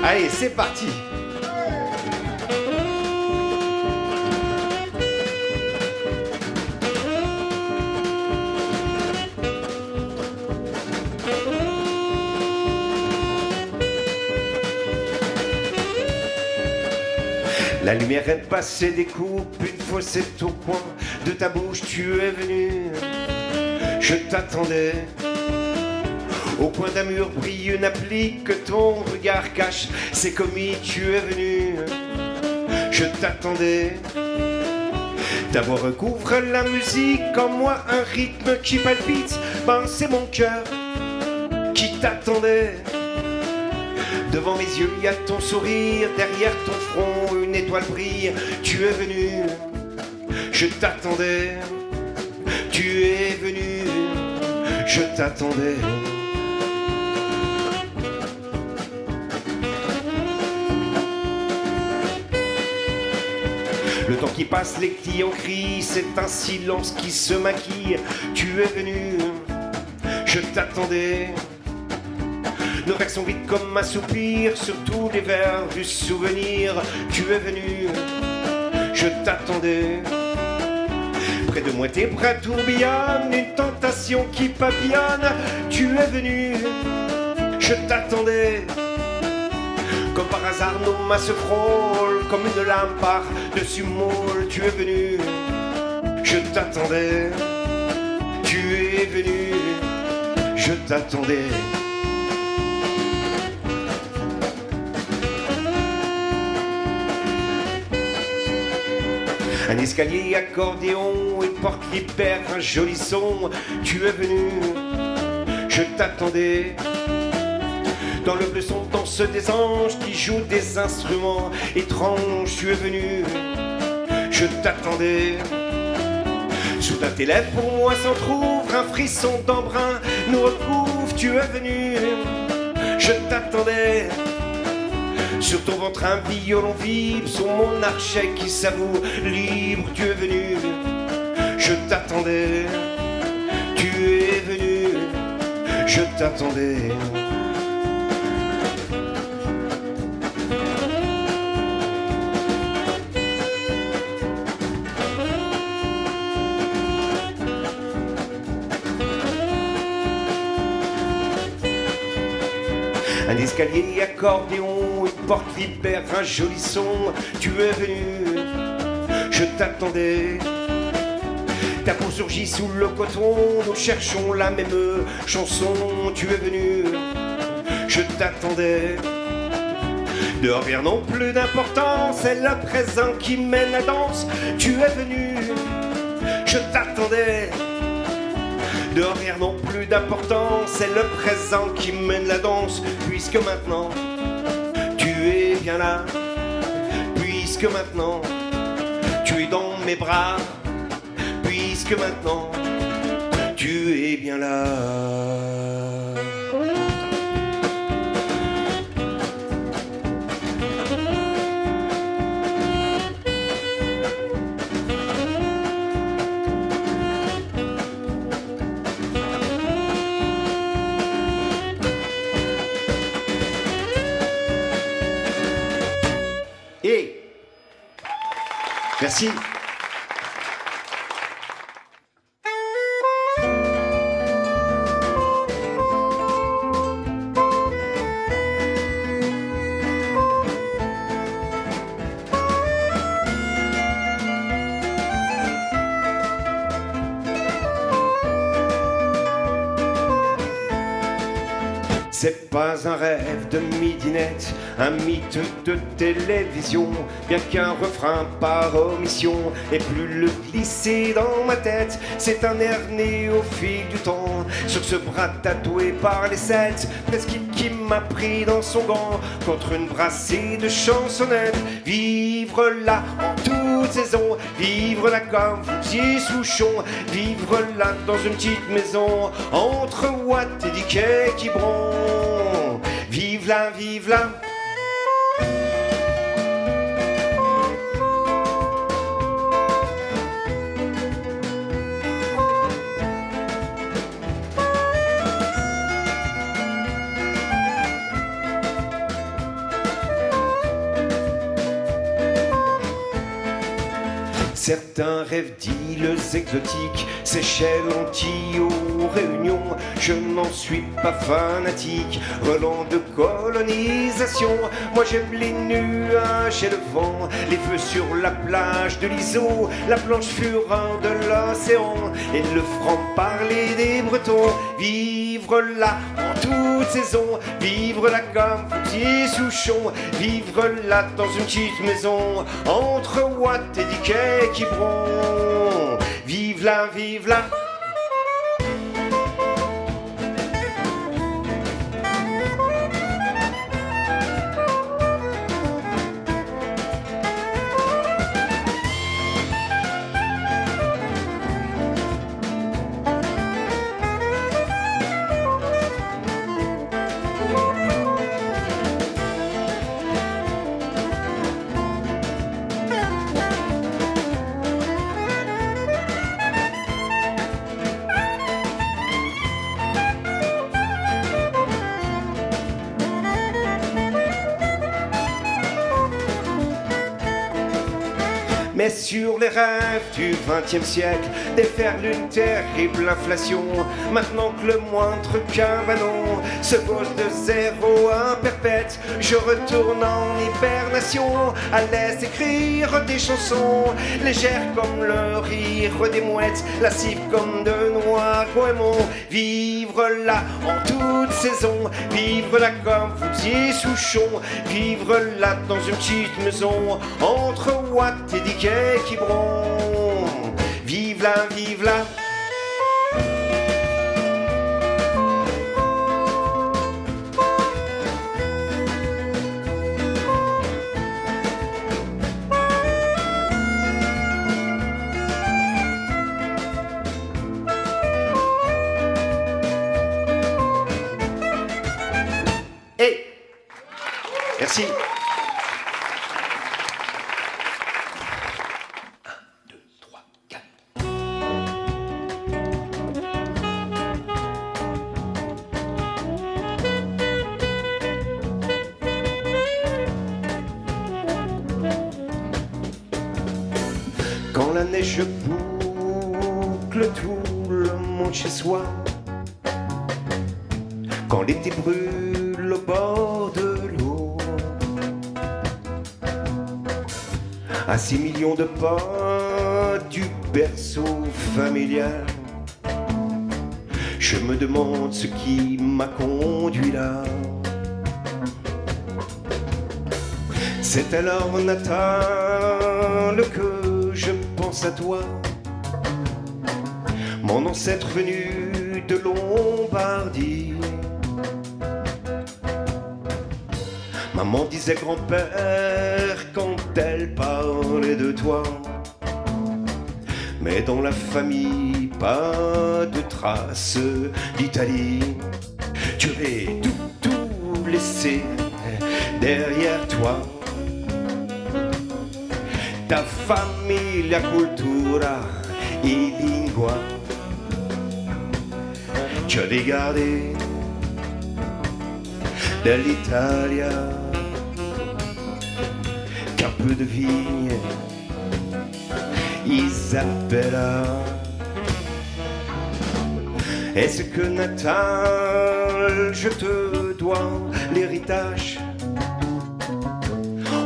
Allez, c'est parti. La lumière est passée, découpe une fossette au coin de ta bouche, tu es venu, je t'attendais. Au coin d'un mur brille une appli que ton regard cache, c'est commis, tu es venu, je t'attendais. Ta voix recouvre la musique en moi, un rythme qui palpite, ben c'est mon cœur qui t'attendait. Devant mes yeux, il y a ton sourire, derrière ton front, une étoile brille. Tu es venu, je t'attendais. Tu es venu, je t'attendais. Le temps qui passe, les clients crient, c'est un silence qui se maquille. Tu es venu, je t'attendais. Nos vers sont vides comme un soupir sur tous les vers du souvenir. Tu es venu, je t'attendais. Près de moi tes bras tourbillonnent, une tentation qui papillonne. Tu es venu, je t'attendais. Comme par hasard nos mains se frôlent, comme une lame par-dessus môle. Tu es venu, je t'attendais. Tu es venu, je t'attendais. Un escalier accordéon, une porte libère un joli son. Tu es venu, je t'attendais. Dans le bleu son danse des anges qui jouent des instruments étranges. Tu es venu, je t'attendais. Soudain tes lèvres pour moi s'entr'ouvrent, un frisson d'embrun nous recouvre. Tu es venu, je t'attendais. Sur ton ventre un violon vibre, sur mon archet qui s'avoue libre. Tu es venu, je t'attendais. Tu es venu, je t'attendais. Un escalier accordéon, une porte libère un joli son. Tu es venu, je t'attendais. Ta peau surgit sous le coton, nous cherchons la même chanson. Tu es venu, je t'attendais. Dehors rien non plus d'importance, c'est le présent qui mène la danse. Tu es venu, je t'attendais. Dehors rien non plus d'importance, c'est le présent qui mène la danse. Puisque maintenant, tu es bien là. Puisque maintenant, tu es dans mes bras. Puisque maintenant, tu es bien là. Merci. C'est pas un rêve de midinette, un mythe de télévision, bien qu'un refrain par omission ait plus le glisser dans ma tête. C'est un air né au fil du temps, sur ce bras tatoué par les sept, presque qui m'a pris dans son gant, contre une brassée de chansonnettes. Vivre là en toute saison, vivre là comme Fouquier Souchon, vivre là dans une petite maison, entre Watt et Dickey Quiberon. Vive là, vive là. Certains rêvent d'îles exotiques, Seychelles, Antilles ou Réunion. Je n'en suis pas fanatique, relent de colonisation. Moi j'aime les nuages et le vent, les feux sur la plage de l'Iso, la planche fureur de l'océan et le franc-parler des Bretons. Vivre là en toute saison, vivre là comme petit Souchon, vivre là dans une petite maison entre Watt et Dickey Quiberon. Vive là, vive là. Mais sur les rêves du XXe siècle déferle une terrible inflation. Maintenant que le moindre cabanon se pose de zéro à perpète, je retourne en hibernation, à l'aise écrire des chansons légères comme le rire des mouettes, lascives comme de noirs goémons. Vivre là en toute saison, vivre là comme Fouquier Souchon, vivre là dans une petite maison entre Watt et Dickey Quiberon. Vive là, vive là. Hey, merci. Quand la neige boucle tout le monde chez soi, quand l'été brûle au bord de l'eau, à 6 millions de pas du berceau familial, je me demande ce qui m'a conduit là. C'est alors natal que je pense à toi, mon ancêtre venu de Lombardie. Maman disait grand-père quand elle parlait de toi, mais dans la famille pas de traces d'Italie. Tu avais tout laissé derrière toi, ta famiglia, cultura et lingua. Tu avais gardé de l'Italia qu'un peu de vigne, Isabella. Est-ce que Natal, je te dois l'héritage?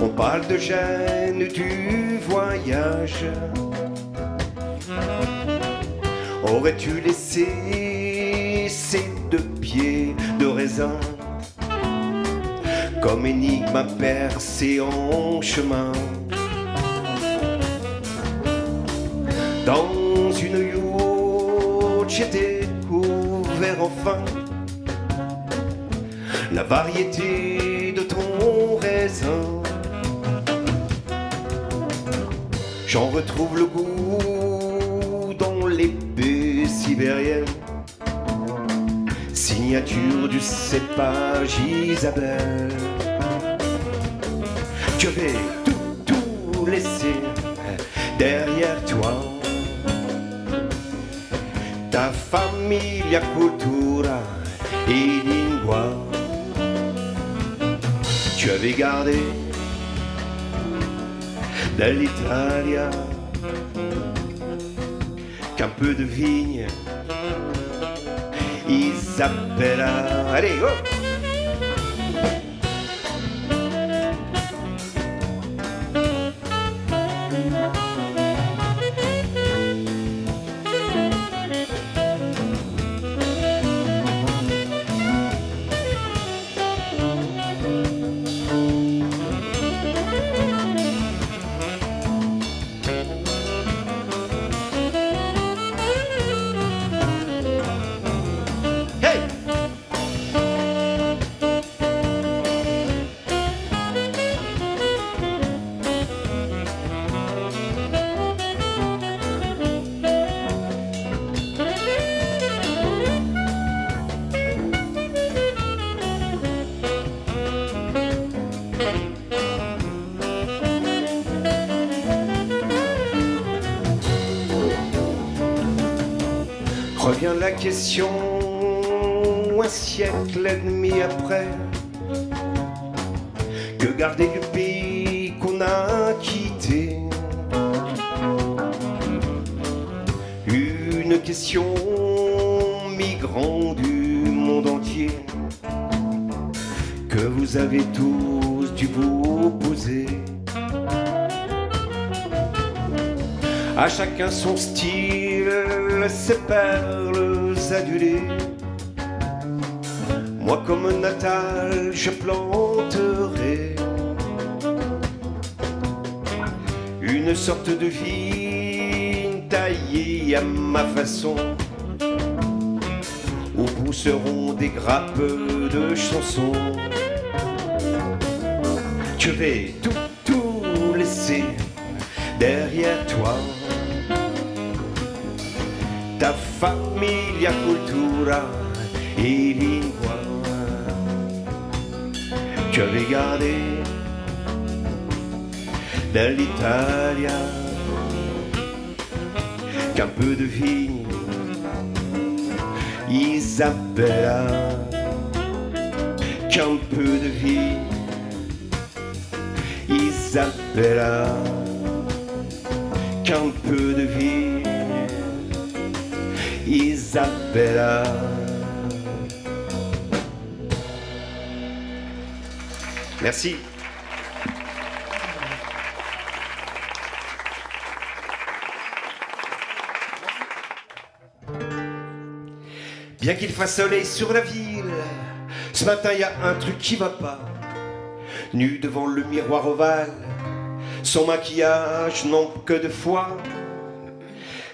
On parle de gêne du voyage. Aurais-tu laissé ces 2 pieds de raisin comme énigme à percer en chemin? Dans une yourte, j'ai découvert enfin la variété de ton raisin. J'en retrouve le goût dans les baies sibériennes, signature du cépage Isabelle. Tu avais tout laissé derrière toi, ta famiglia, cultura et lingua. Tu avais gardé de l'Italia qu'un peu de vigne. Isabella, allez, go! Revient la question, un siècle et demi après, que garder du pays qu'on a quitté? Une question migrant du monde entier, que vous avez tous dû vous poser. À chacun son style, ses perles adulées. Moi comme Natal, je planterai une sorte de vigne taillée à ma façon, où pousseront des grappes de chansons. Je vais tout laisser derrière toi. Ta famiglia, cultura et lingua, tu avais gardé dall'Italia qu'un peu de vigne, Isabella, qu'un peu de vigne, Isabella, qu'un peu de vigne, Isabella. Merci. Bien qu'il fasse soleil sur la ville, ce matin y a un truc qui va pas. Nu devant le miroir ovale, son maquillage n'en que de foi.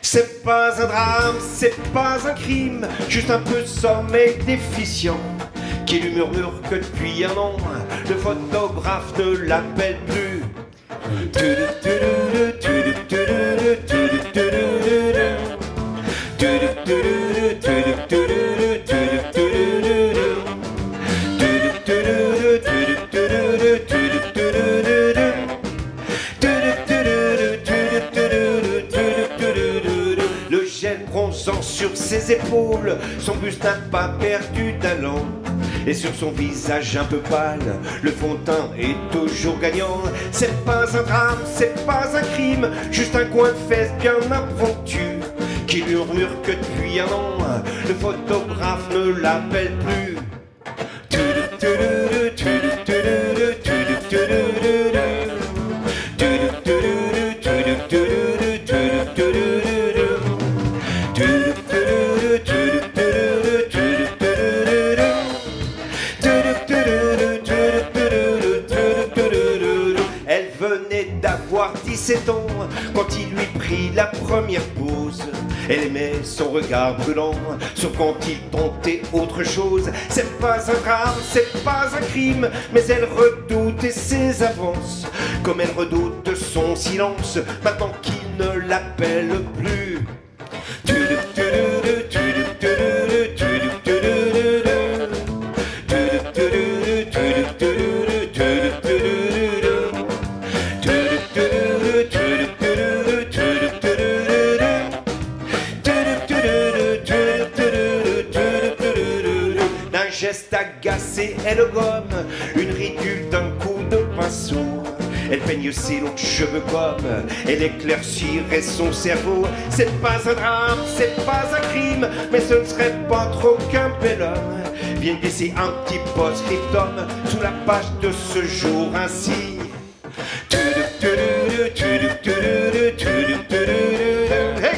C'est pas un drame, c'est pas un crime, juste un peu de sommeil déficient qui lui murmure que depuis un an, le photographe ne l'appelle plus. Le gel bronzant sur ses épaules, son buste n'a pas perdu d'allant. Et sur son visage un peu pâle, le fond de teint est toujours gagnant. C'est pas un drame, c'est pas un crime, juste un coin de fesse bien impromptu qui murmure que depuis un an, le photographe ne l'appelle plus. Elle venait d'avoir 17 ans quand il lui prit la première pause. Elle aimait son regard brûlant, sauf quand il tentait autre chose. C'est pas un drame, c'est pas un crime, mais elle redoutait ses avances, comme elle redoute son silence, maintenant qu'il ne l'appelle plus. D'un geste agacé, elle gomme une ridule d'un coup de pinceau. Elle peigne ses longs cheveux comme elle éclaircirait son cerveau. C'est pas un drame, c'est pas un crime, mais ce ne serait pas trop qu'un bel homme vienne glisser un petit post-scriptum sous la page de ce jour ainsi. Hey!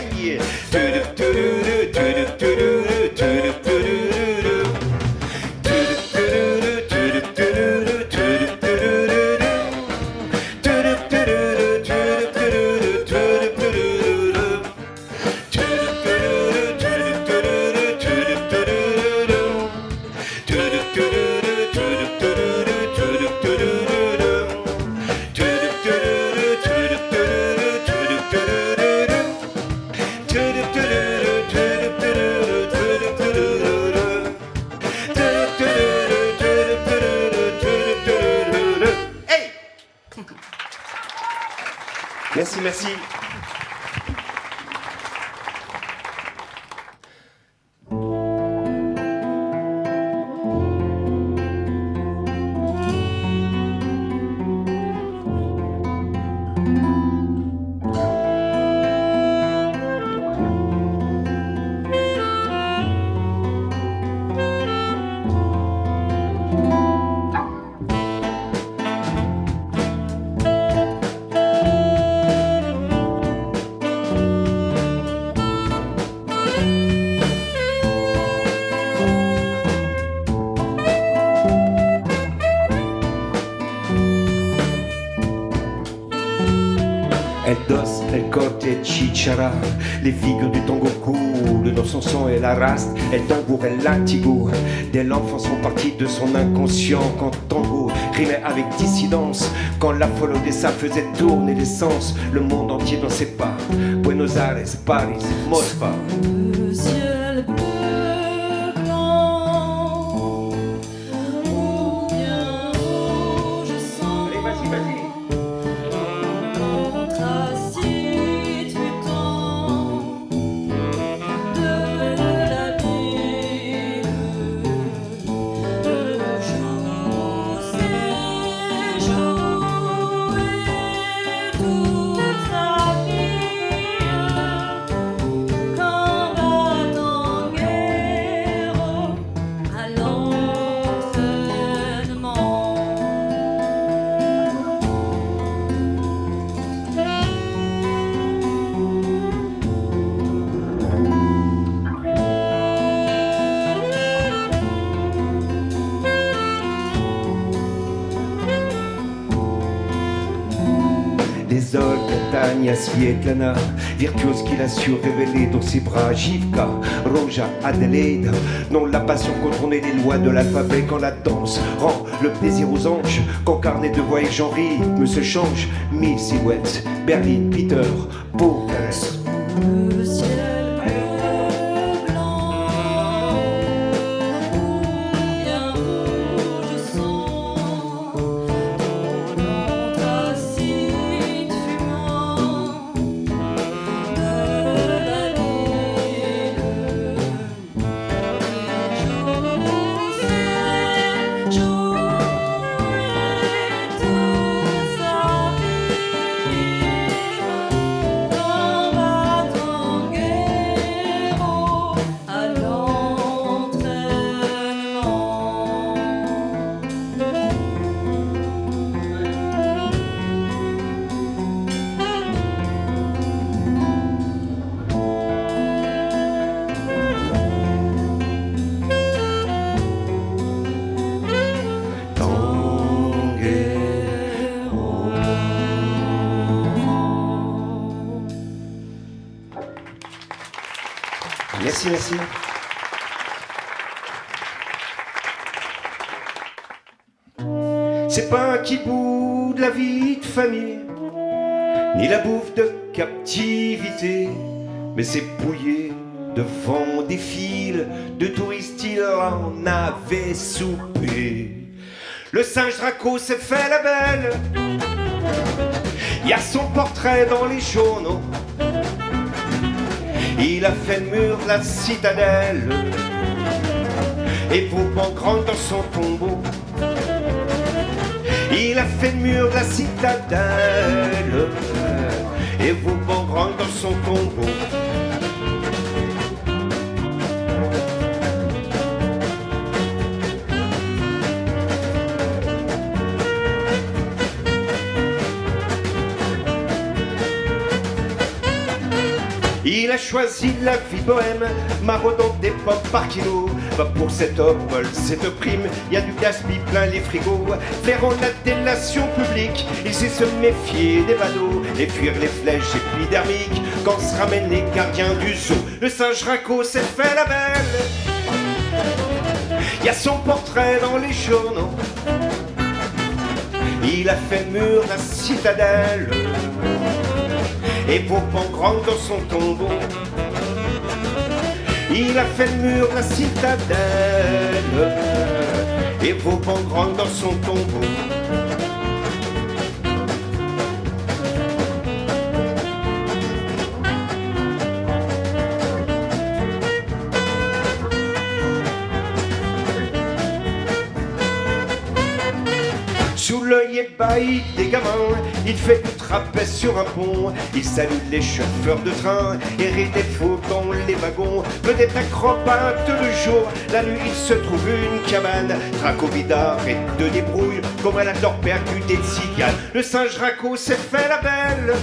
Merci, merci. Elle danse, elle cote et chichara. Les figures du tango coulent dans son sang et la raste. Elle tambour, elle latigo. Dès l'enfance sont parties de son inconscient. Quand tango rimait avec dissidence. Quand la folle Odessa faisait tourner les sens. Le monde entier dansait pas. Buenos Aires, Paris, Moscou. Le ciel bleu blanc, ou bien rouge sang. Allez, vas-y, vas-y. Tracite du temps de la ville, le jour s'est joué toute sa vie. Quand va-t-en guerre à l'entraînement? Des Olga, Tania, Svietlana, virtuose qu'il a su révéler dans ses bras. Jivka, Roja, Adelaide, non la passion contournait les lois de l'alphabet. Quand la danse rend le plaisir aux anges, quand carnet de voyage en rythme se change. Mille silhouettes, Berlin, Peter, Bucarest. Le ciel bleu blanc, ou bien rouge sang, dans l'anthracite fumant de la ville. Jour s'est joué toute sa vie. Quand va-t-en guerre à Merci, merci. C'est pas un petit bout de la vie de famille, ni la bouffe de captivité, mais c'est bouillé devant des files de touristes, il en avait soupé. Le singe Draco s'est fait la belle, il y a son portrait dans les journaux. Il a fait le mur de la citadelle et Vauban grande dans son tombeau. Il a fait le mur de la citadelle et Vauban dans son tombeau. Il a choisi la vie bohème, maraudant des pommes par kilo. Pas pour cet obol, cette prime, y a du gaspille plein les frigos. Faire en la délation publique, il sait se méfier des badauds et fuir les flèches épidermiques quand se ramènent les gardiens du zoo. Le singe Rinco s'est fait la belle, y a son portrait dans les journaux. Il a fait le mur de la citadelle et Vauban grand dans son tombeau. Il a fait le mur de la citadelle et Vauban grand dans son tombeau. Sous l'œil ébahi des gamins, il fait du trapèze sur un pont. Il salue les chauffeurs de train et rit des faux dans les wagons. Peut-être acrobate le jour, la nuit il se trouve une cabane. Dracovida et de débrouille, comme elle adore percuter de cigale. Le singe Rinco s'est fait la belle,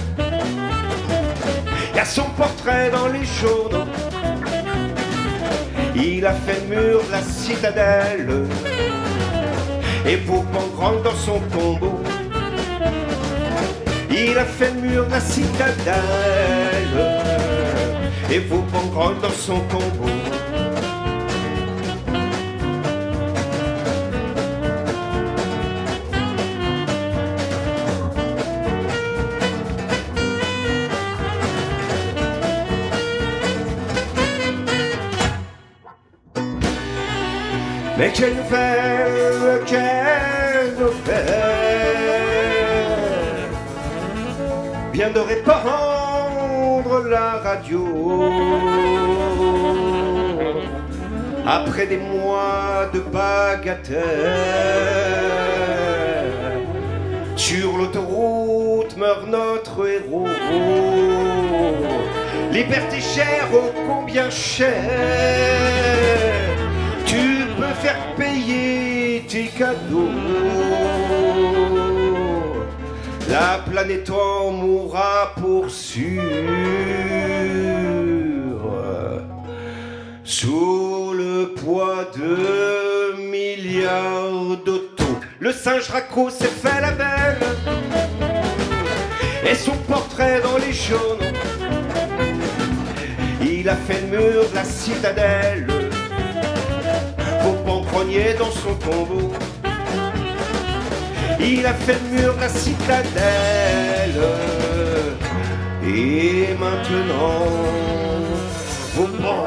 y a son portrait dans les journaux. Il a fait le mur de la citadelle et Vauban grand dans son tombeau. Il a fait le mur de la citadelle et Vauban grand dans son tombeau. Mais quelle nouvelle, quelle nouvelle vient de répandre la radio. Après des mois de bagatelle, sur l'autoroute meurt notre héros. Liberté chère, oh combien cher tu peux faire payer tes cadeaux. La planète en mourra pour sûr, sous le poids de milliards d'autos. Le singe Rinco s'est fait la belle et son portrait dans les journaux. Il a fait le mur de la citadelle, Vauban grogné dans son tombeau. Il a fait le mur de la citadelle et maintenant Vauban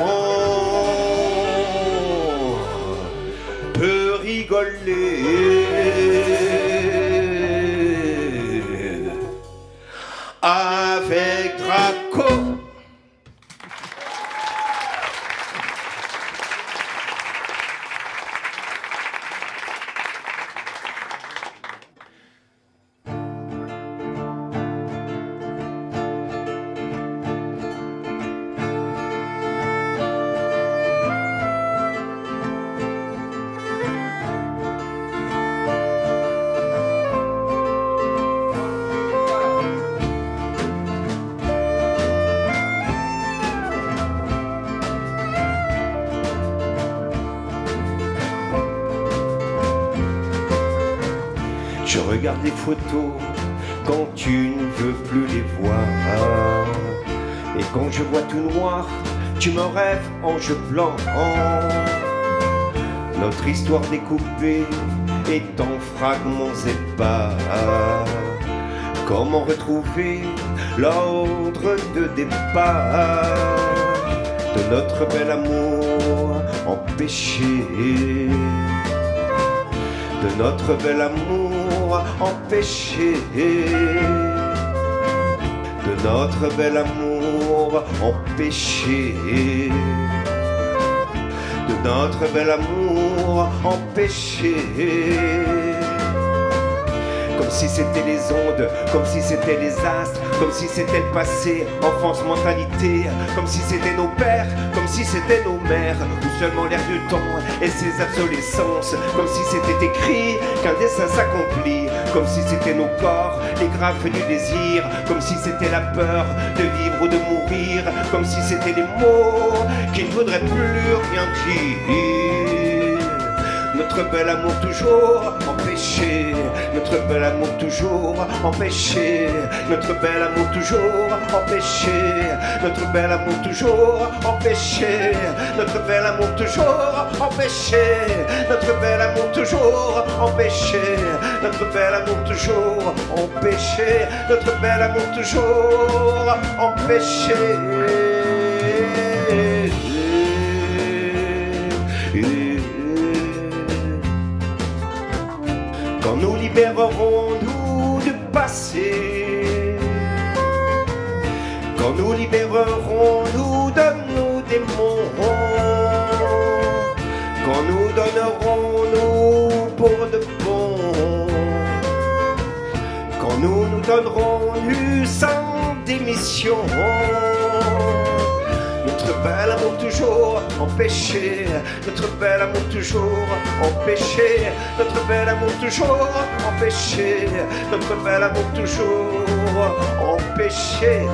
peut rigoler avec Draco. Je regarde les photos quand tu ne veux plus les voir. Et quand je vois tout noir, tu me rêves en jeu blanc. Notre histoire découpée est en fragments épars. Comment retrouver l'ordre de départ de notre bel amour empêché, de notre bel amour empêché, de notre bel amour empêché, de notre bel amour empêché. comme si c'était les ondes, comme si c'était les astres, comme si c'était le passé, enfance, mentalité, comme si c'était nos pères, comme si c'était nos mères, ou seulement l'air du temps et ses obsolescences, comme si c'était écrit qu'un dessin s'accomplit, comme si c'était nos corps, les graphes du désir, comme si c'était la peur de vivre ou de mourir, comme si c'était les mots qui ne voudraient plus rien dire. Notre bel amour toujours empêché, notre bel amour toujours empêché, notre bel amour toujours empêché, notre bel amour toujours empêché, notre bel amour toujours empêché, notre bel amour toujours empêché, notre bel amour toujours empêché, notre bel amour toujours empêché. Quand nous libérerons-nous du passé, quand nous libérerons-nous de nos démons, quand nous donnerons-nous pour de bon, quand nous nous donnerons-nous sans démission, notre bel amour toujours empêché, notre bel amour toujours empêché, notre bel amour toujours empêché, notre bel amour toujours empêché.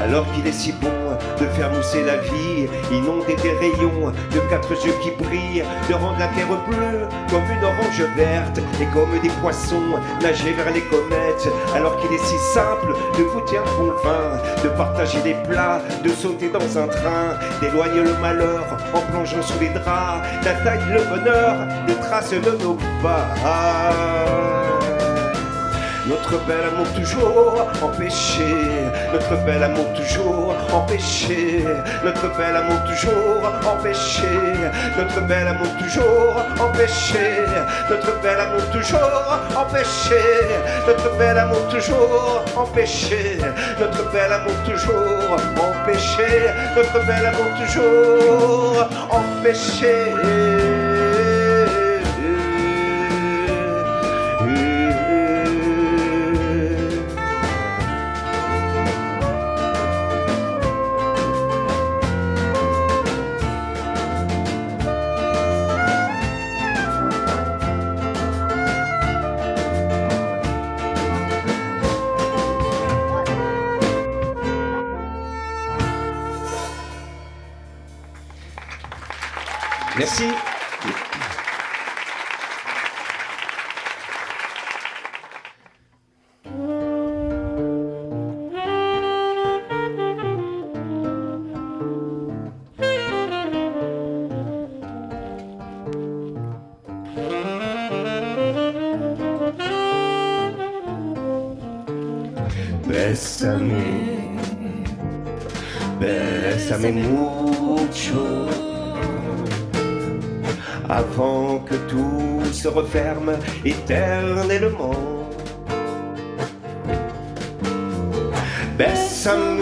Alors qu'il est si bon de faire mousser la vie, inonder des rayons de quatre yeux qui brillent, de rendre la terre bleue comme une orange verte et comme des poissons nager vers les comètes. Alors qu'il est si simple de goûter un bon vin, de partager des plats, de sauter dans un train, d'éloigner le malheur en plongeant sous les draps, d'atteindre le bonheur des traces de nos pas. Notre bel amour toujours empêché, notre bel amour toujours empêché, notre bel amour toujours empêché, notre bel amour toujours empêché, notre bel amour toujours empêché, notre bel amour toujours empêché, notre bel amour toujours empêché, notre bel amour toujours empêché. Merci. Bésame mucho. Avant que tout se referme éternellement. Bésame,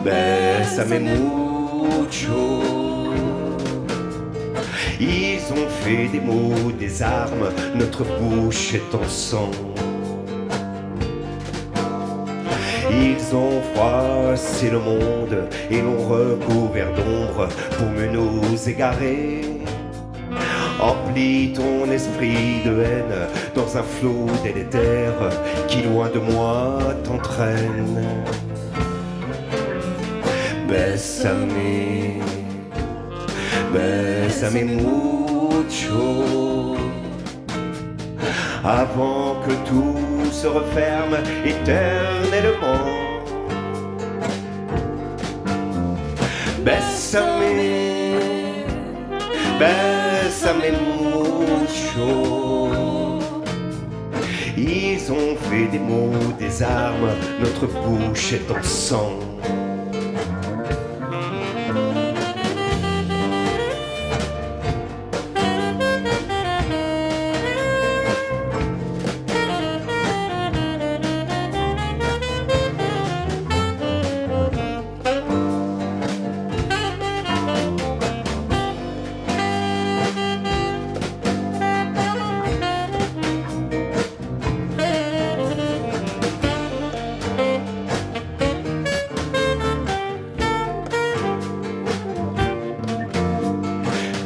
bésame mucho. Ils ont fait des mots, des armes, notre bouche est en sang. Ils ont froissé le monde et l'ont recouvert d'ombre pour mieux nous égarer. Emplis ton esprit de haine dans un flot délétère qui loin de moi t'entraîne. Bésame, bésame mucho. Avant que tout se referme éternellement. Bésame, bésame mucho. Ils ont fait des mots, des armes, notre bouche est en sang.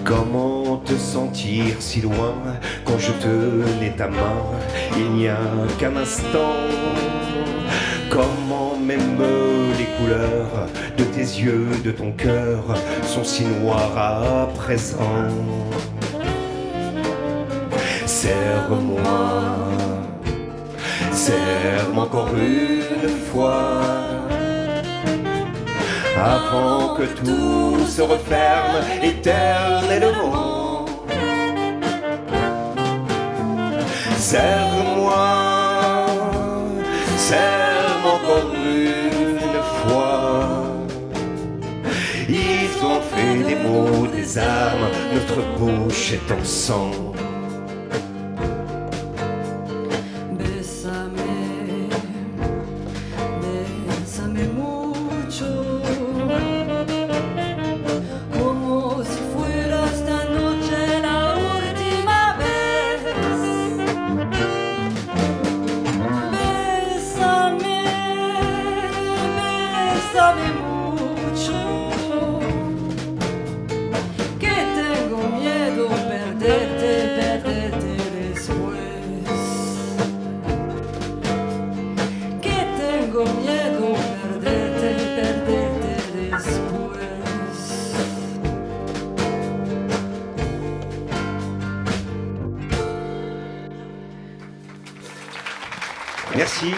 Comment te sentir si loin quand je tenais ta main il n'y a qu'un instant? Comment même les couleurs de tes yeux, de ton cœur sont si noires à présent? Serre-moi, serre-moi encore une fois, avant que tout se referme éternellement. Serre-moi, serre-moi encore une fois. Ils ont fait des mots, des armes, notre bouche est en sang. Bésame, bésame mucho, como si fuera esta noche la última vez. Bésame, bésame mucho, que tengo miedo perderte, perderte después. Que tengo miedo perderte, perderte después. Merci.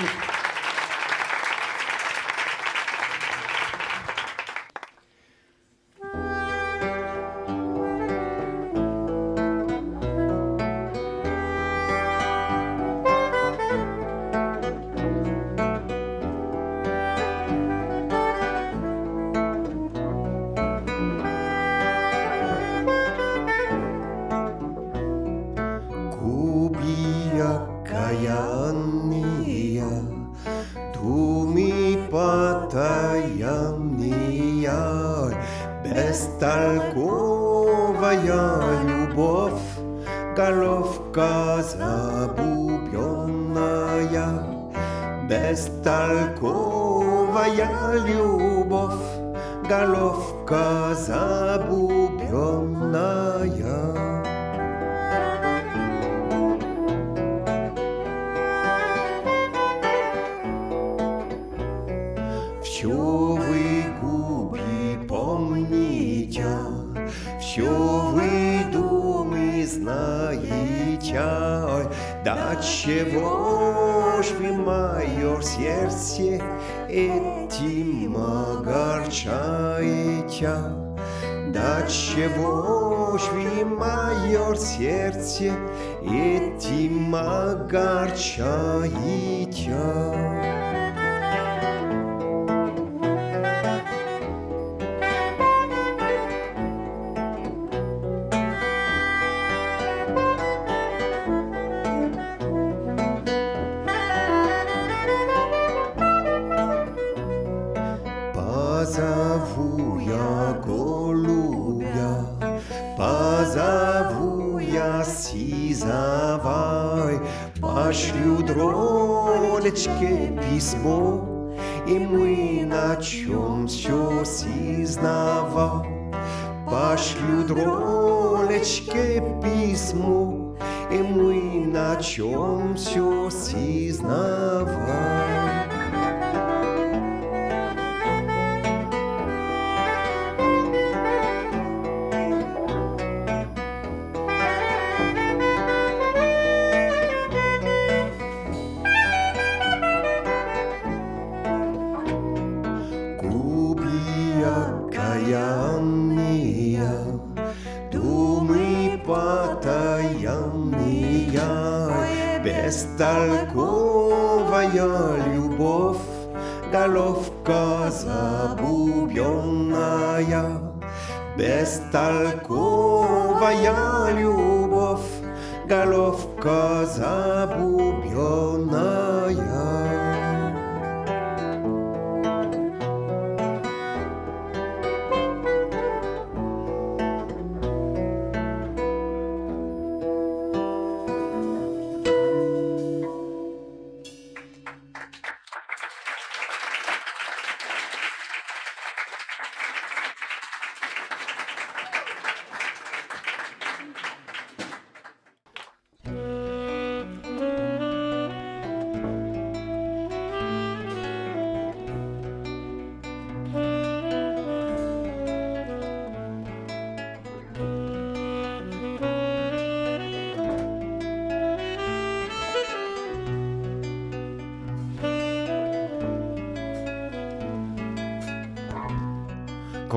Kubia kayania, tumi patayania, бестолковая любовь, головка забубенная, бестолковая любовь, головка забубенная. Все вы, губи, помните, все вы, думы, знаете, до чего ж вы мое сердце этим огорчаете? До чего ж вы мое сердце этим огорчаете? Позову я голубя, позову я сизовой, пошлю дролечке письмо, и мы начнем сизнова. Пошлю дролечке письмо, и мы начнем сизнова. Окаянные, думы потаянные, бестолковая любовь, головка забубенная, бестолковая любовь, головка забубенная.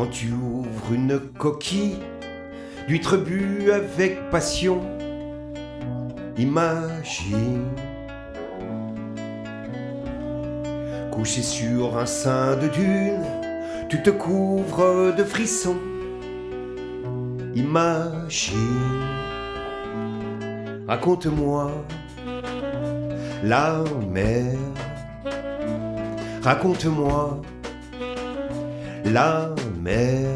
Quand tu ouvres une coquille d'huître bue avec passion, imagine couché sur un sein de dune, tu te couvres de frissons. Imagine, raconte-moi la mer, raconte-moi la mer.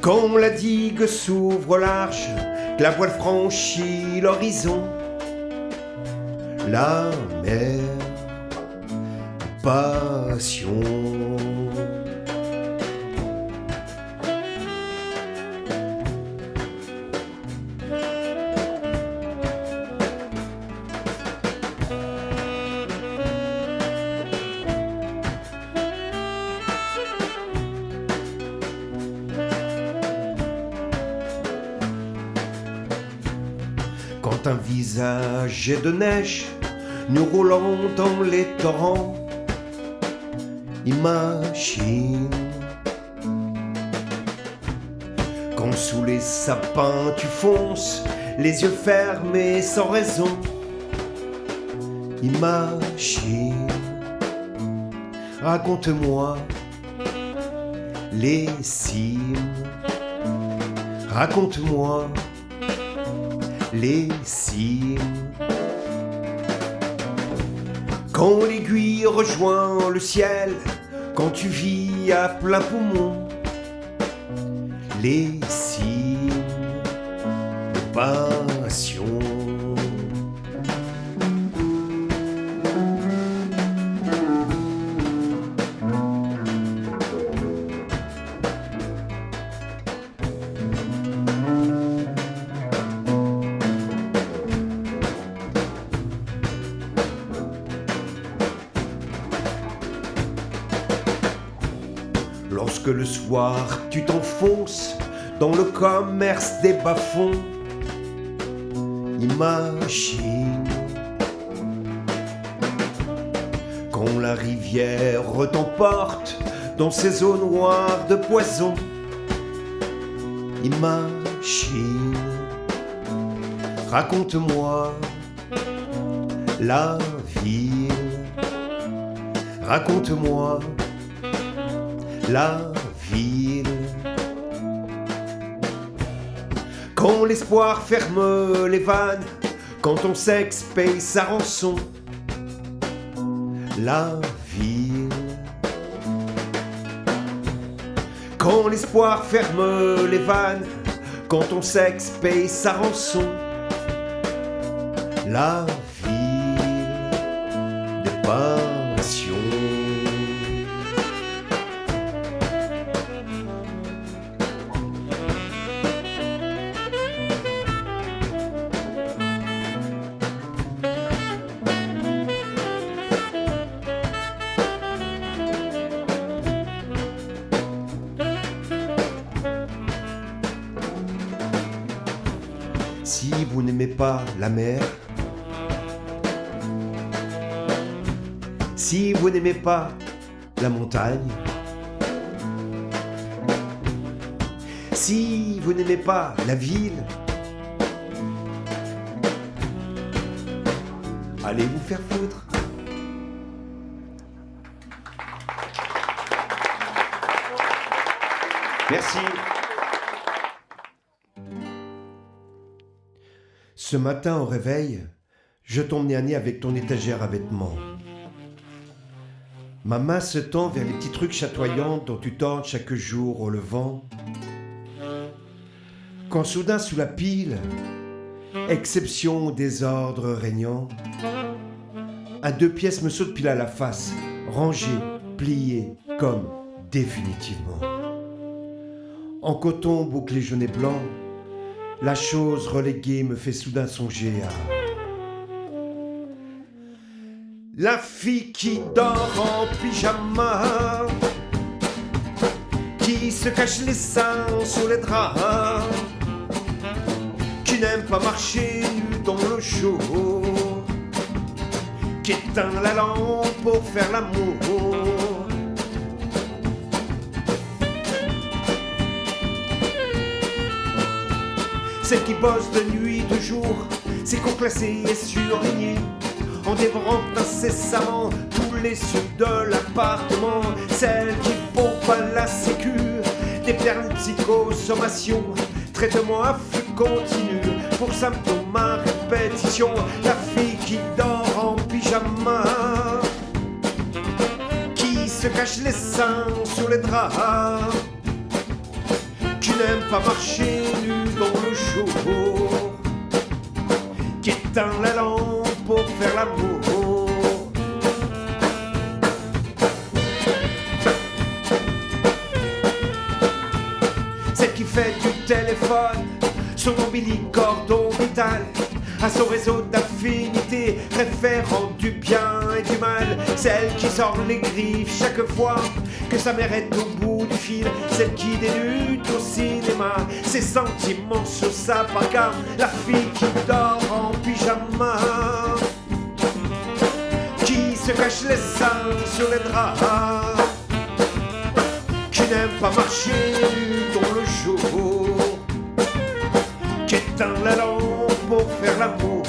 Quand la digue s'ouvre large, que la voile franchit l'horizon, la mer, passion. Quand un visage est de neige, nous roulons dans les torrents, imagine. Quand sous les sapins tu fonces, les yeux fermés sans raison, imagine. Raconte-moi les cimes, raconte-moi les cimes. Quand l'aiguille rejoint le ciel, quand tu vis à plein poumon, les cimes de passion. Lorsque le soir tu t'enfonces dans le commerce des bas-fonds, imagine. Quand la rivière t'emporte dans ses eaux noires de poison, imagine. Raconte-moi la ville, raconte-moi la ville. Quand l'espoir ferme les vannes, quand ton sexe paye sa rançon, la ville. Quand l'espoir ferme les vannes, quand ton sexe paye sa rançon, la ville des passions. Si vous n'aimez pas la mer, si vous n'aimez pas la montagne, si vous n'aimez pas la ville, allez vous faire foutre. Merci. Ce matin au réveil, je tombe nez à nez avec ton étagère à vêtements. Ma main se tend vers les petits trucs chatoyants dont tu tordes chaque jour au levant. Quand soudain sous la pile, exception au désordre régnant, un 2 pièces me saute pile à la face, rangé, plié, comme définitivement. En coton bouclé jaune et blanc, la chose reléguée me fait soudain songer à la fille qui dort en pyjama, qui se cache les seins sous les draps, qui n'aime pas marcher nu dans le chaud, qui éteint la lampe pour faire l'amour, celle qui bosse de nuit, de jour, ses cours classés et surlignés, en dévorant incessamment tous les sous de l'appartement, celle qui faut pas la sécu, des perles psychosommation, traitement à flux continu, pour symptômes à répétition, la fille qui dort en pyjama, qui se cache les seins sous les draps, qui n'aime pas marcher nu dans le jour, qui éteint la lampe pour faire l'amour. Celle qui fait du téléphone son ombilic cordon vital, à son réseau d'affinité, référant du bien et du mal, celle qui sort les griffes chaque fois que sa mère est au bout du fil, celle qui dénude au cinéma ses sentiments sur sa parka, la fille qui dort en pyjama, qui se cache les seins sur les draps, qui n'aime pas marcher nu dans le jour, qui éteint la lampe pour faire l'amour.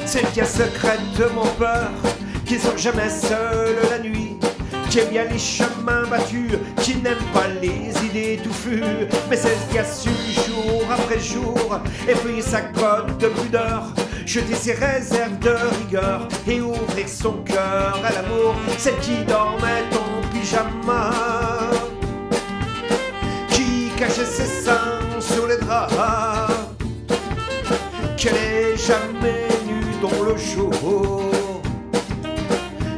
Celle qui a secrètement peur qu'ils sont jamais seuls la nuit, qui aime bien les chemins battus, qui n'aime pas les idées touffues, mais celle qui a su jour après jour effeuiller sa cote de pudeur, jeter ses réserves de rigueur et ouvrir son cœur à l'amour, celle qui dormait en pyjama, qui cachait ses seins sur les draps, qu'elle est jamais nue dans le jour,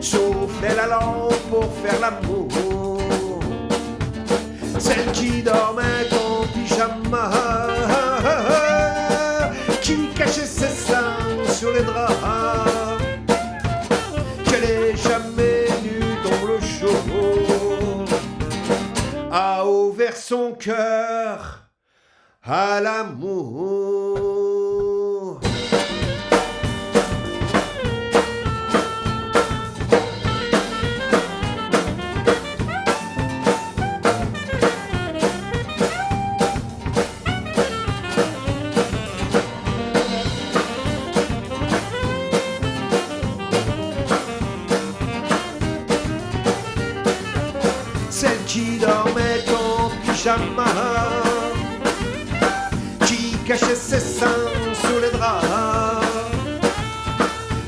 soufflait la lampe pour faire l'amour, celle qui dormait en pyjama, qui cachait ses seins sur les draps, qu'elle est jamais nue dans le jour, a ouvert son cœur à l'amour. Celle qui dormait en pyjama, qui cachait ses seins sous les draps,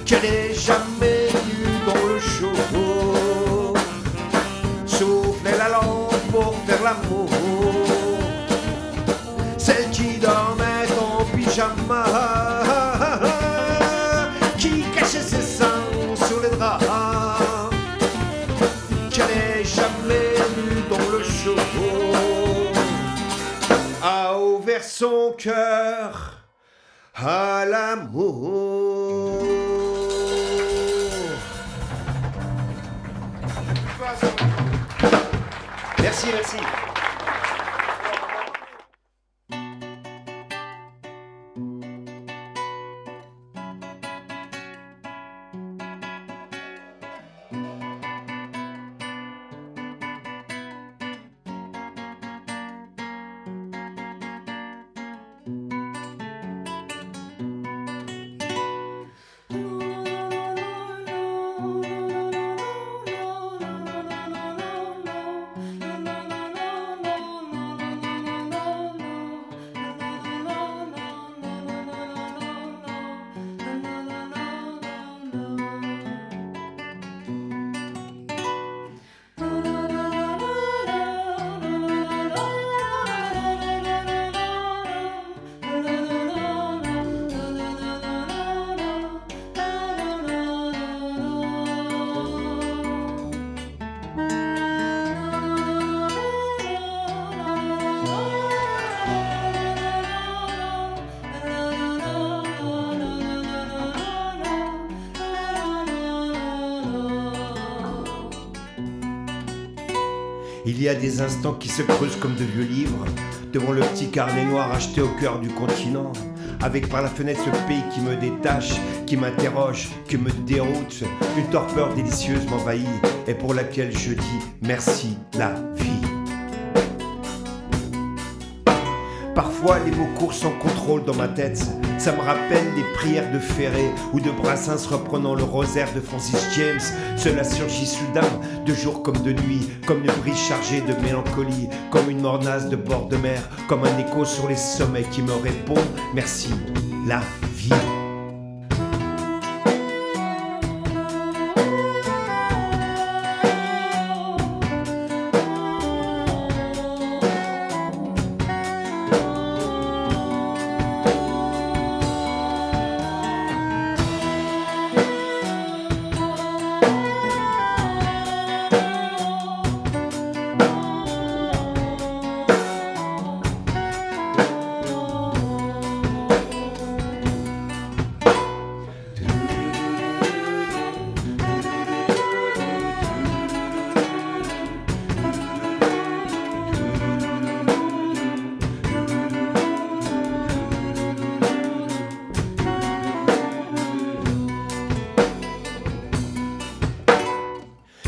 qu'elle est jamais nue dans le jour, soufflait la lampe pour faire l'amour, celle qui dormait en pyjama, qui cachait ses seins sous les draps, qu'elle est jamais nue dans le jour, a ouvert son cœur à l'amour. Merci, merci. Il y a des instants qui se creusent comme de vieux livres, devant le petit carnet noir acheté au cœur du continent. Avec par la fenêtre ce pays qui me détache, qui m'interroge, qui me déroute. Une torpeur délicieuse m'envahit et pour laquelle je dis merci la vie. Parfois les mots courent sans contrôle dans ma tête. Ça me rappelle les prières de Ferré ou de Brassens reprenant le rosaire de Francis James. Cela surgit soudain, de jour comme de nuit, comme une brise chargée de mélancolie, comme une mornasse de bord de mer, comme un écho sur les sommets qui me répond merci la vie.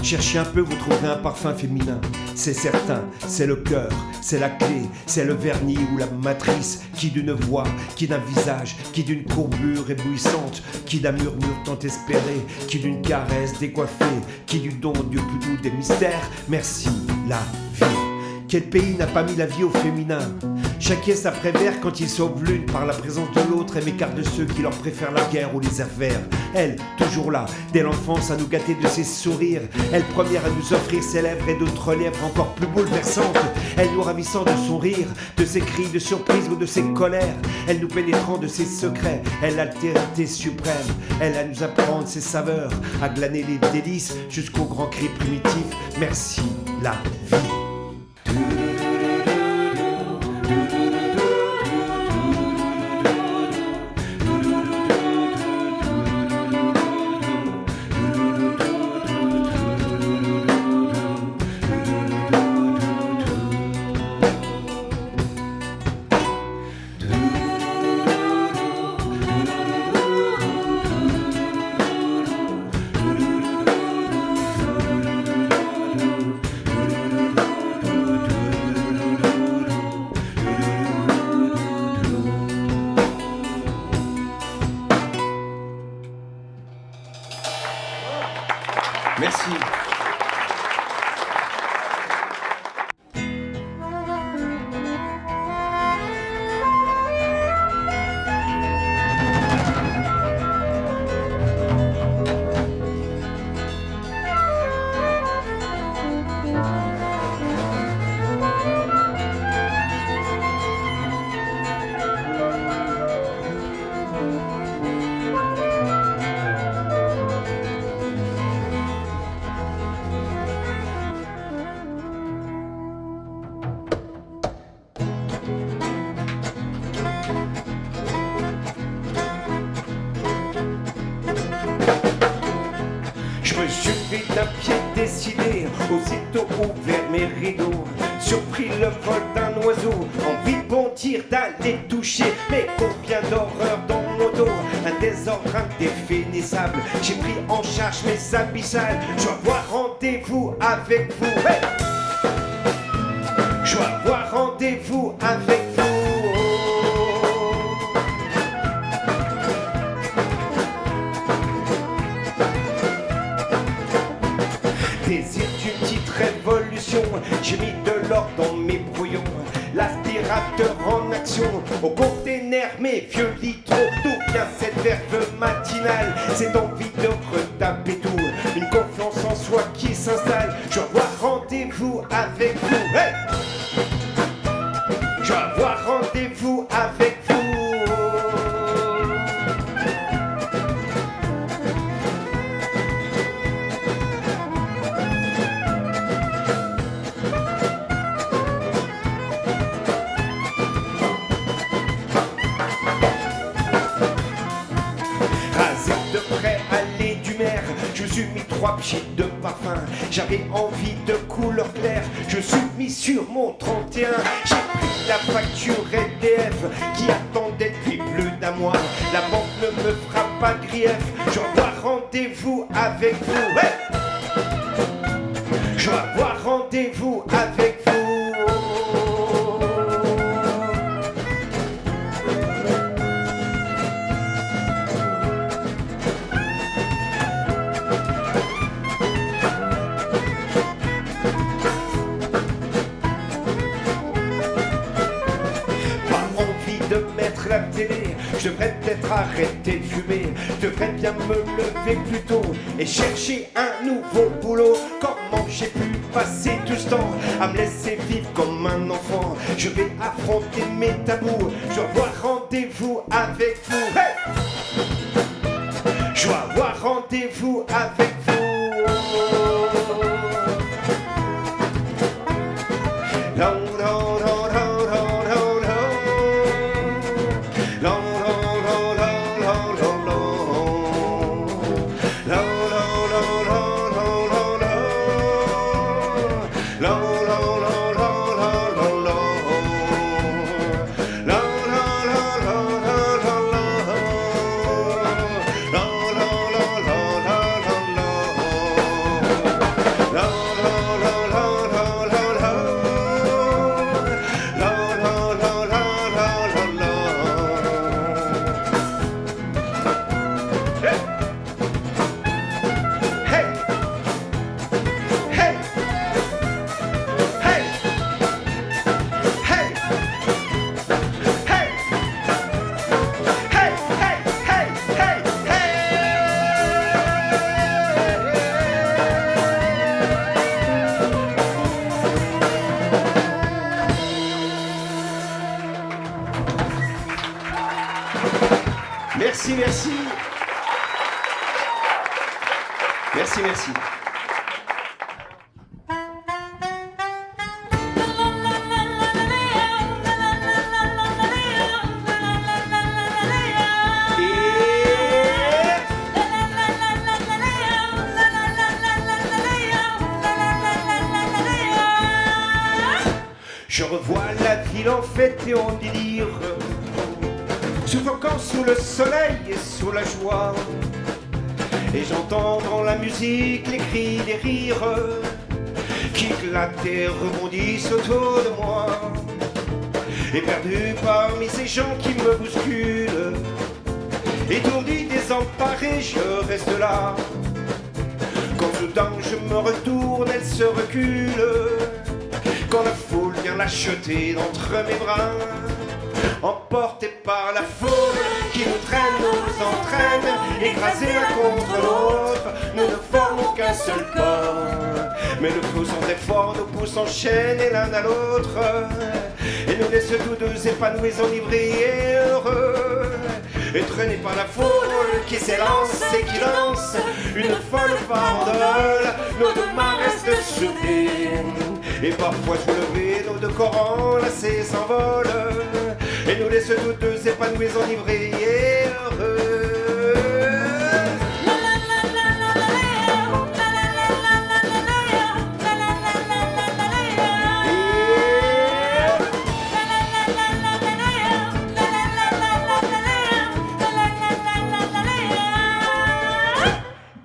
Cherchez un peu, vous trouverez un parfum féminin. C'est certain, c'est le cœur, c'est la clé, c'est le vernis ou la matrice qui d'une voix, qui d'un visage, qui d'une courbure éblouissante, qui d'un murmure tant espéré, qui d'une caresse décoiffée, qui du don du plus doux des mystères. Merci la vie. Quel pays n'a pas mis la vie au féminin? Chacun sa prévère quand il sauve l'une par la présence de l'autre et m'écarte de ceux qui leur préfèrent la guerre ou les affaires. Elle, toujours là, dès l'enfance à nous gâter de ses sourires. Elle première à nous offrir ses lèvres et d'autres lèvres encore plus bouleversantes. Elle nous ravissant de son rire, de ses cris de surprise ou de ses colères. Elle nous pénétrant de ses secrets. Elle l'altérité suprême. Elle à nous apprendre ses saveurs, à glaner les délices jusqu'au grand cri primitif. Merci la vie. Merci. Je me suis vite d'un pied décidé, aussitôt ouvert mes rideaux, surpris le vol d'un oiseau, envie de bondir, d'aller toucher, mais combien d'horreur dans mon dos, un désordre indéfinissable, j'ai pris en charge mes abyssales, je dois avoir rendez-vous avec vous, hey, je dois avoir rendez-vous avec vous. Désir d'une petite révolution, j'ai mis de l'or dans mes brouillons, l'aspirateur en action, au container mes vieux litres, d'où vient cette verve matinale, cette envie de retaper tout, une confiance en soi qui s'installe, je dois avoir rendez-vous avec vous, hey, je dois avoir rendez-vous avec vous. Je me suis mis 3 pchits de parfum. J'avais envie de couleur claire, je suis mis sur mon 31. J'ai pris la facture EDF qui attendait depuis plus d'un mois. La banque ne me fera pas de grief, je dois avoir rendez-vous avec vous. Ouais, je dois avoir rendez-vous avec vous. La télé, je devrais peut-être arrêter de fumer, je devrais bien me lever plus tôt et chercher un nouveau boulot. Comment j'ai pu passer tout ce temps à me laisser vivre comme un enfant? Je vais affronter mes tabous, je dois avoir rendez-vous avec vous. Hey, je dois avoir rendez-vous avec vous. Merci, merci. Merci, merci. Je revois la ville en fête et en délire, suffoquant sous le soleil et sous la joie. Et j'entends dans la musique les cris, les rires qui éclatent et rebondissent autour de moi. Et perdu parmi ces gens qui me bousculent, étourdi, désemparé, je reste là. Quand soudain je me retourne, elle se recule. Quand la foule vient l'acheter d'entre mes bras, emportés par la foule qui nous traîne, nous entraîne, écrasés l'un contre l'autre, nous ne formons qu'un seul corps. Mais le faisant d'efforts nous pousse en chaîne et l'un à l'autre, et nous laisse tous deux épanouis, enivrés et heureux, et traînés par la foule qui s'élance et qui lance une folle farandole. Nos deux mains restent soudées, et parfois soulevés, nos deux corps enlacés s'envolent, et nous laisse tous deux épanouis, enivrés et heureux.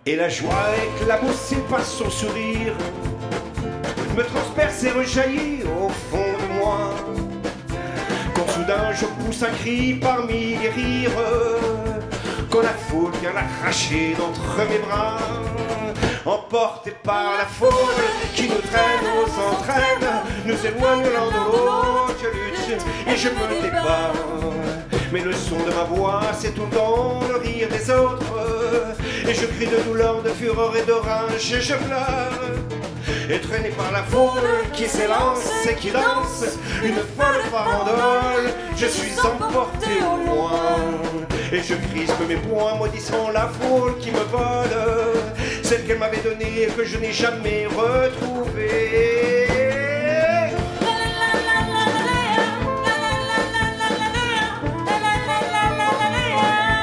Et la joie éclaboussée par son sourire me transperce et rejaillit au fond de moi. Quand soudain je pousse un cri parmi les rires, quand la foule vient l'arracher d'entre mes bras, emportés par la foule qui nous traîne, nous entraîne, nous éloigne l'un de l'autre. Je lutte et je me débat, mais le son de ma voix c'est tout le temps le rire des autres, et je crie de douleur, de fureur et de rage, et je pleure. Et traîné par la foule qui s'élance et qui danse une folle farandole, je suis emporté au loin, et je crispe mes poings maudissant la foule qui me vole celle qu'elle m'avait donnée et que je n'ai jamais retrouvée.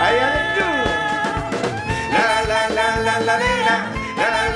Allez, avec nous. La la la la la la la.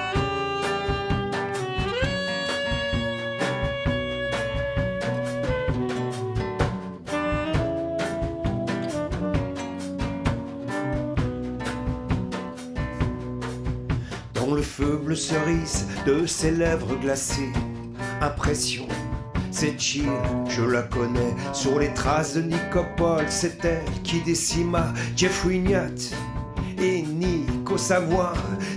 dans le feu bleu cerise de ses lèvres glacées. Impression, c'est Jill, je la connais. Sur les traces de Nicopole, c'est elle qui décima Jeff Wignat et Nico Savoie.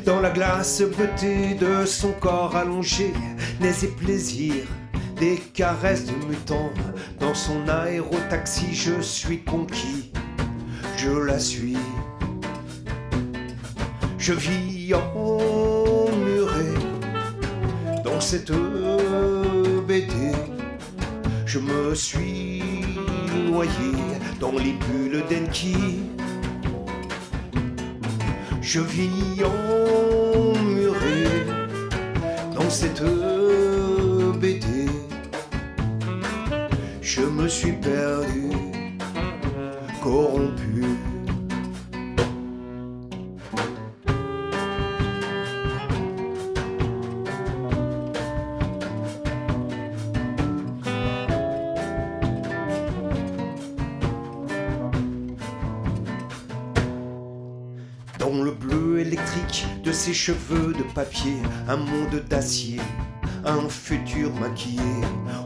Dans la glace bleutée de son corps allongé, n'aise et plaisir, des caresses de mutant. Dans son aérotaxi, je suis conquis, je la suis. Je vis emmuré dans cette BD. Je me suis noyé dans les bulles d'Enki. Je vis emmuré dans cette BD. Je me suis perdu, corrompu. Dans le bleu électrique de ses cheveux de papier, un monde d'acier, un futur maquillé,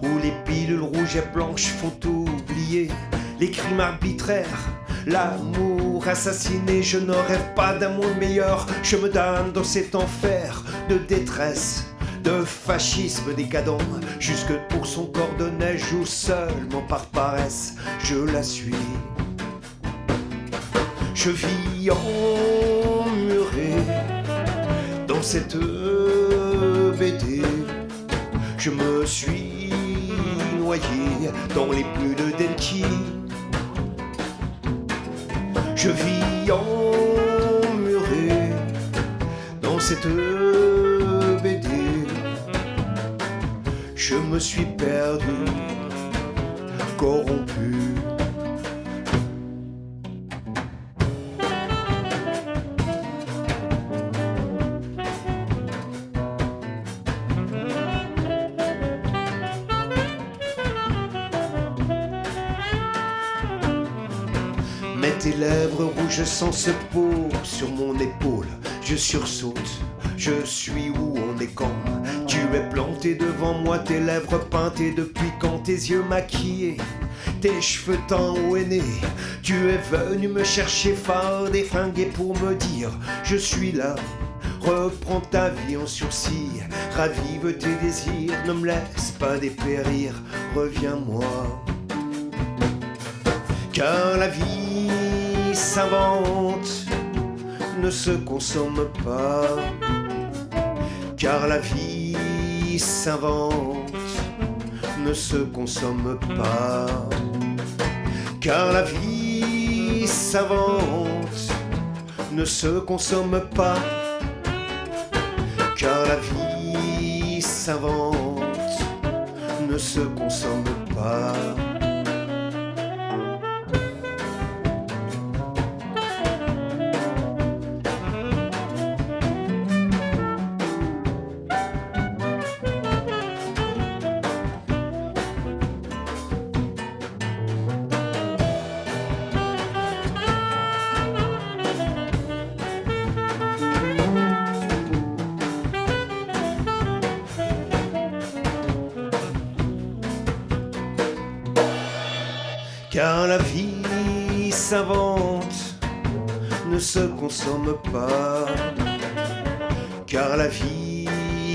où les pilules rouges et blanches font oublier les crimes arbitraires, l'amour assassiné. Je ne rêve pas d'un monde meilleur, je me damne dans cet enfer de détresse, de fascisme décadent, jusque pour son corps de neige où seulement par paresse je la suis. Je vis emmuré dans cette BD. Je me suis noyé dans les bulles d'Enki. Je vis emmuré dans cette BD. Je me suis perdu, corrompu. Mets tes lèvres rouges sans ce pot sur mon épaule. Je sursaute, je suis où on est quand. Tu es planté devant moi, tes lèvres peintées depuis quand. Tes yeux maquillés, tes cheveux teints au henné. Tu es venu me chercher phare défringué pour me dire je suis là. Reprends ta vie en sursis, ravive tes désirs. Ne me laisse pas dépérir, reviens-moi. Car la vie s'invente, ne se consomme pas. Car la vie s'invente, ne se consomme pas. Car la vie s'invente, ne se consomme pas. Car la vie s'invente, ne se consomme pas. Car la vie s'invente, ne se consomme pas. Car la vie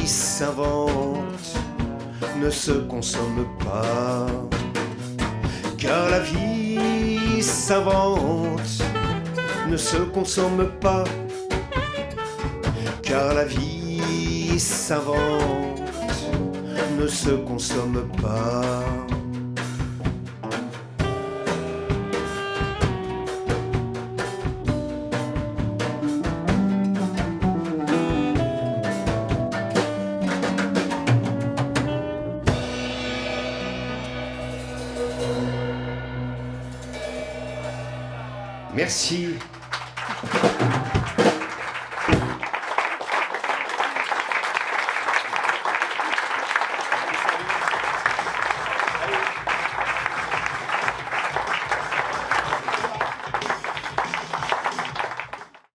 s'invente, ne se consomme pas. Car la vie s'invente, ne se consomme pas. Car la vie s'invente, ne se consomme pas. Merci.